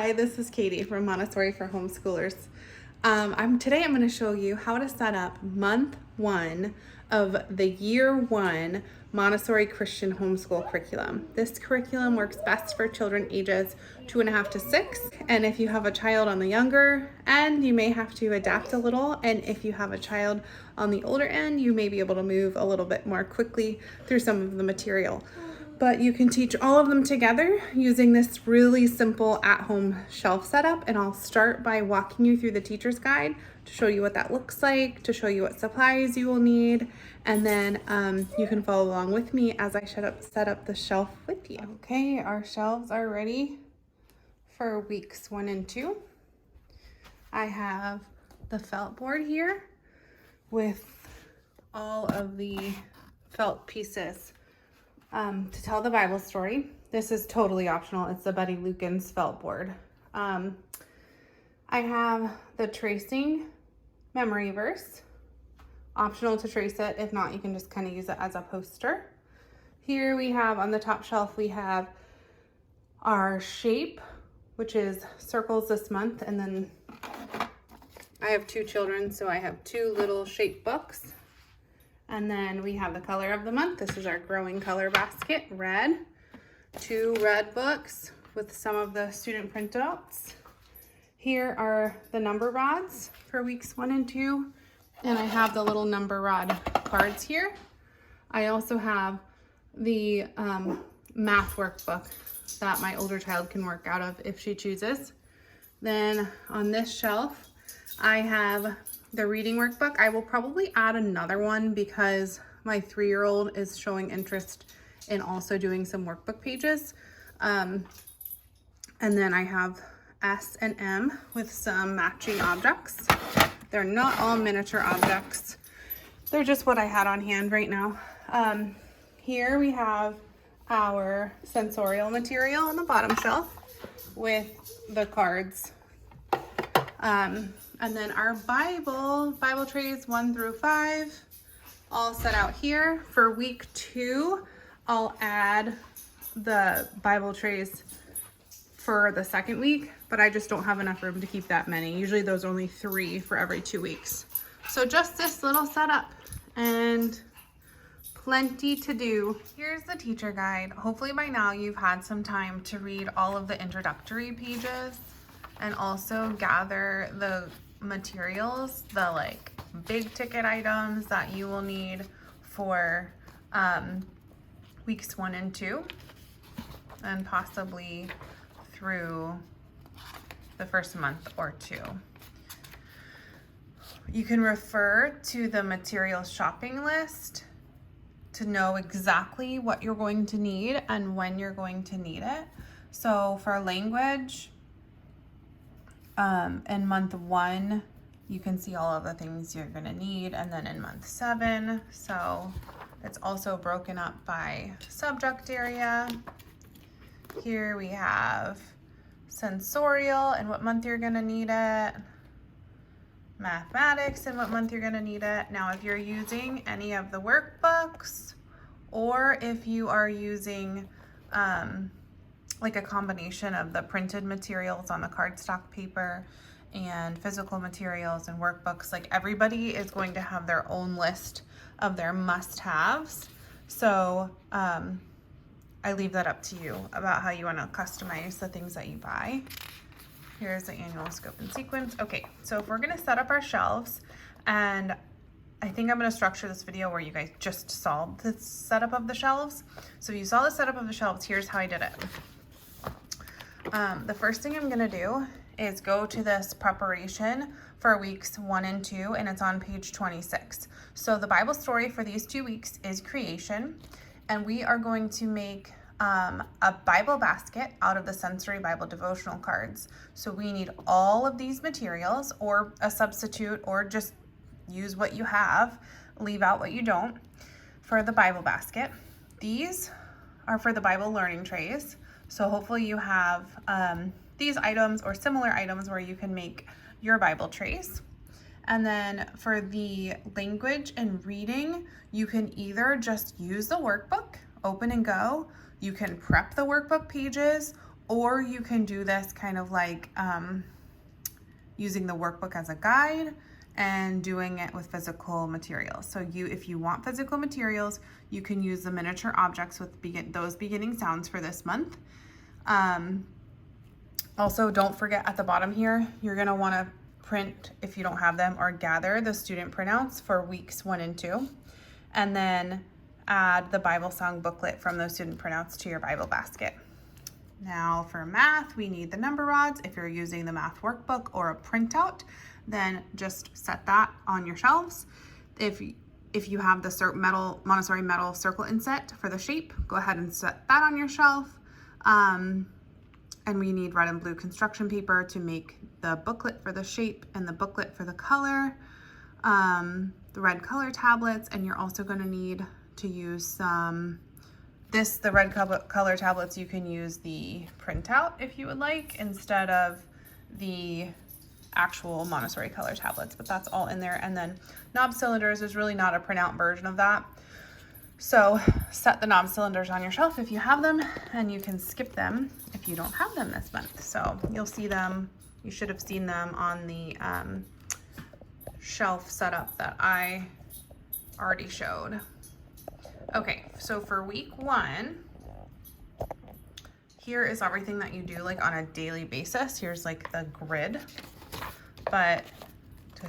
Hi, this is Katie from Montessori for Homeschoolers. Today I'm going to show you how to set up month 1 of the year 1 Montessori Christian homeschool curriculum. This curriculum works best for children ages 2.5 to 6, and if you have a child on the younger end, you may have to adapt a little, and if you have a child on the older end, you may be able to move a little bit more quickly through some of the material. But you can teach all of them together using this really simple at-home shelf setup, and I'll start by walking you through the teacher's guide to show you what that looks like, to show you what supplies you will need, and then you can follow along with me as I set up the shelf with you. Okay, our shelves are ready for weeks 1 and 2. I have the felt board here with all of the felt pieces to tell the Bible story. This is totally optional. It's the Betty Lukens felt board. I have the tracing memory verse. Optional to trace it. If not, you can just kind of use it as a poster. Here we have on the top shelf, we have our shape, which is circles this month. And then I have 2 children, so I have 2 little shape books. And then we have the color of the month. This is our growing color basket, red. 2 red books with some of the student printouts. Here are the number rods for weeks 1 and 2. And I have the little number rod cards here. I also have the math workbook that my older child can work out of if she chooses. Then on this shelf, I have the reading workbook. I will probably add another one because my 3-year-old is showing interest in also doing some workbook pages. And then I have S and M with some matching objects. They're not all miniature objects. They're just what I had on hand right now. Here we have our Sensorial material on the bottom shelf with the cards. And then our Bible trays 1 through 5, all set out here. For week 2, I'll add the Bible trays for the second week, but I just don't have enough room to keep that many. Usually those are only 3 for every 2 weeks. So just this little setup and plenty to do. Here's the teacher guide. Hopefully by now you've had some time to read all of the introductory pages and also gather the materials, the like big ticket items that you will need for weeks 1 and 2 and possibly through the first month or 2. You can refer to the materials shopping list to know exactly what you're going to need and when you're going to need it. So for language, in month 1, you can see all of the things you're gonna need, and then in month 7, so it's also broken up by subject area. Here we have Sensorial and what month you're gonna need it, mathematics and what month you're gonna need it. Now, if you're using any of the workbooks, or if you are using like a combination of the printed materials on the cardstock paper and physical materials and workbooks, like everybody is going to have their own list of their must-haves. So I leave that up to you about how you want to customize the things that you buy. Here's the annual scope and sequence. Okay, so if we're going to set up our shelves, and I think I'm going to structure this video where you guys just saw the setup of the shelves. So if you saw the setup of the shelves, here's how I did it. The first thing I'm gonna do is go to this preparation for weeks 1 and 2, and it's on page 26. So the Bible story for these 2 weeks is creation, and we are going to make a Bible basket out of the Sensory Bible devotional cards. So we need all of these materials, or a substitute, or just use what you have, leave out what you don't, for the Bible basket. These are for the Bible learning trays. So hopefully you have these items or similar items where you can make your Bible trays. And then for the language and reading, you can either just use the workbook, open and go. You can prep the workbook pages, or you can do this kind of like using the workbook as a guide and doing it with physical materials. So if you want physical materials, you can use the miniature objects with those beginning sounds for this month. Also, don't forget at the bottom here, you're gonna wanna print, if you don't have them, or gather the student printouts for weeks 1 and 2, and then add the Bible song booklet from those student printouts to your Bible basket. Now for math, we need the number rods. If you're using the math workbook or a printout, then just set that on your shelves. If you have the Montessori metal circle inset for the shape, go ahead and set that on your shelf. And we need red and blue construction paper to make the booklet for the shape and the booklet for the color, the red color tablets, and you're also going to need to use the red color tablets. You can use the printout if you would like instead of the actual Montessori color tablets, but that's all in there. And then knob cylinders is really not a printout version of that. So set the knob cylinders on your shelf if you have them, and you can skip them if you don't have them this month. So you'll see them, you should have seen them on the shelf setup that I already showed. Okay, so for week 1, here is everything that you do like on a daily basis. Here's like the grid, but to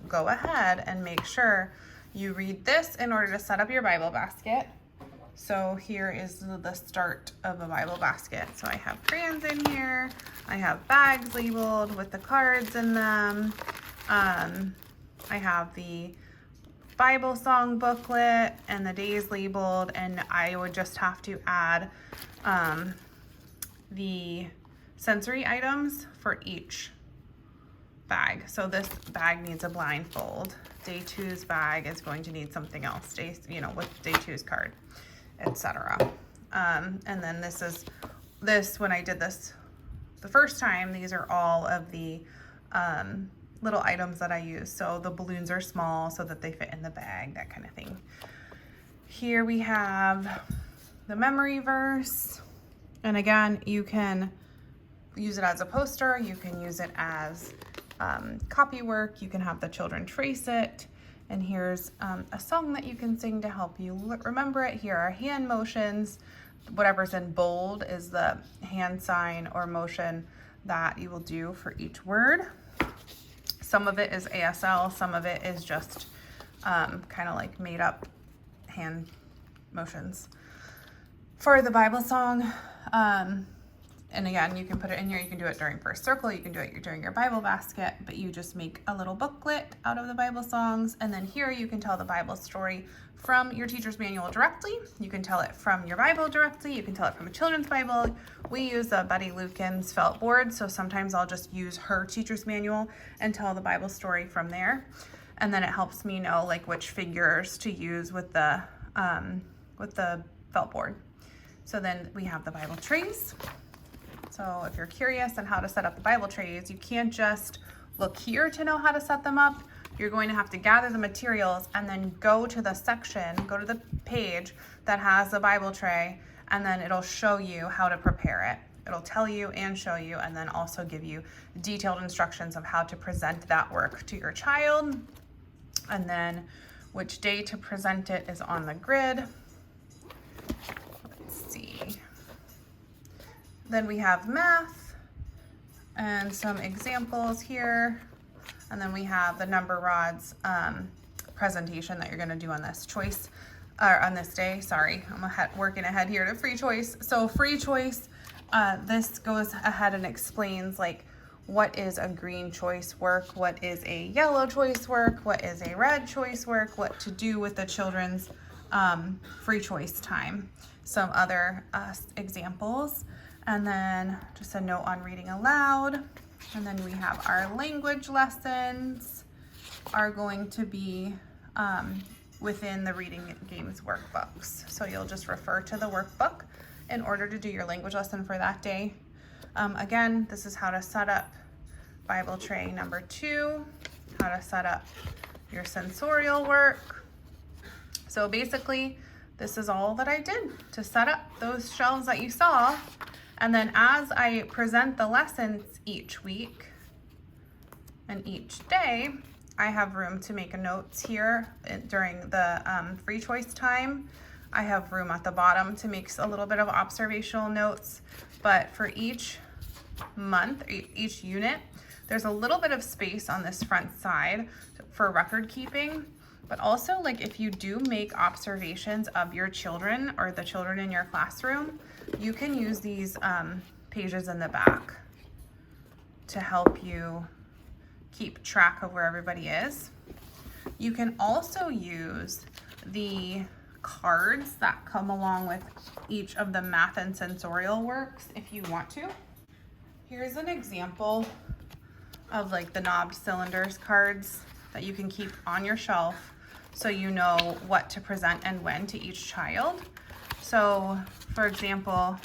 go ahead and make sure you read this in order to set up your Bible basket. So here is the start of a Bible basket. So I have crayons in here. I have bags labeled with the cards in them. I have the Bible song booklet and the days labeled, and I would just have to add the sensory items for each bag. So this bag needs a blindfold. Day 2's bag is going to need something else, with day 2's card, etc. And then when I did this the first time, these are all of the little items that I use. So the balloons are small so that they fit in the bag, that kind of thing. Here we have the memory verse. And again, you can use it as a poster. You can use it as copy work. You can have the children trace it. And here's a song that you can sing to help you remember it. Here are hand motions. Whatever's in bold is the hand sign or motion that you will do for each word. Some of it is ASL, some of it is just kind of like made up hand motions. For the Bible song, and again, you can put it in here, you can do it during first circle, you can do it during your Bible basket, but you just make a little booklet out of the Bible songs, and then here you can tell the Bible story from your teacher's manual directly. You can tell it from your Bible directly. You can tell it from a children's Bible. We use a Betty Lucan's felt board, so sometimes I'll just use her teacher's manual and tell the Bible story from there. And then it helps me know like which figures to use with the felt board. So then we have the Bible trays. So if you're curious on how to set up the Bible trays, you can't just look here to know how to set them up. You're going to have to gather the materials and then go to the section, go to the page that has the Bible tray, and then it'll show you how to prepare it. It'll tell you and show you, and then also give you detailed instructions of how to present that work to your child. And then which day to present it is on the grid. Let's see. Then we have math and some examples here. And then we have the number rods presentation that you're going to do on this choice, or on this day. Sorry, I'm working ahead here to free choice. So free choice, this goes ahead and explains like what is a green choice work, what is a yellow choice work, what is a red choice work, what to do with the children's free choice time. Some other examples, and then just a note on reading aloud. And then we have our language lessons are going to be within the reading games workbooks. So you'll just refer to the workbook in order to do your language lesson for that day. Again, this is how to set up Bible tray number 2, how to set up your sensorial work. So basically, this is all that I did to set up those shelves that you saw. And then as I present the lessons each week and each day, I have room to make notes here during the free choice time. I have room at the bottom to make a little bit of observational notes, but for each month, each unit, there's a little bit of space on this front side for record keeping, but also like if you do make observations of your children or the children in your classroom, you can use these pages in the back to help you keep track of where everybody is. You can also use the cards that come along with each of the math and sensorial works if you want to. Here's an example of like the knobbed cylinders cards that you can keep on your shelf so you know what to present and when to each child. So for example,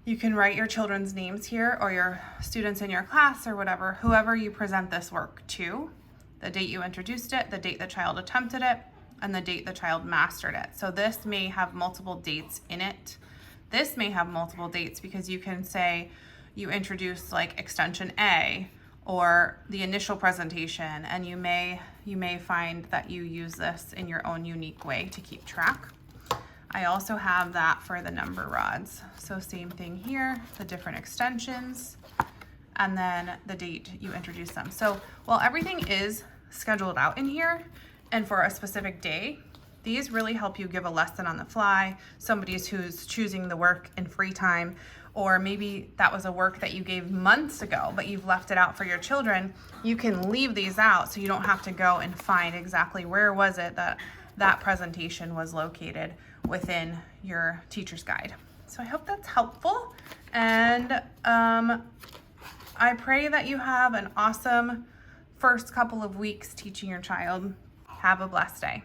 you can write your children's names here or your students in your class or whatever, whoever you present this work to, the date you introduced it, the date the child attempted it, and the date the child mastered it. So this may have multiple dates in it. This may have multiple dates because you can say you introduce like extension A or the initial presentation, and you may find that you use this in your own unique way to keep track. I also have that for the number rods. So same thing here, the different extensions, and then the date you introduce them. So while everything is scheduled out in here and for a specific day, these really help you give a lesson on the fly, somebody who's choosing the work in free time, or maybe that was a work that you gave months ago, but you've left it out for your children. You can leave these out so you don't have to go and find exactly where was it that presentation was located within your teacher's guide. So I hope that's helpful, and I pray that you have an awesome first couple of weeks teaching your child. Have a blessed day.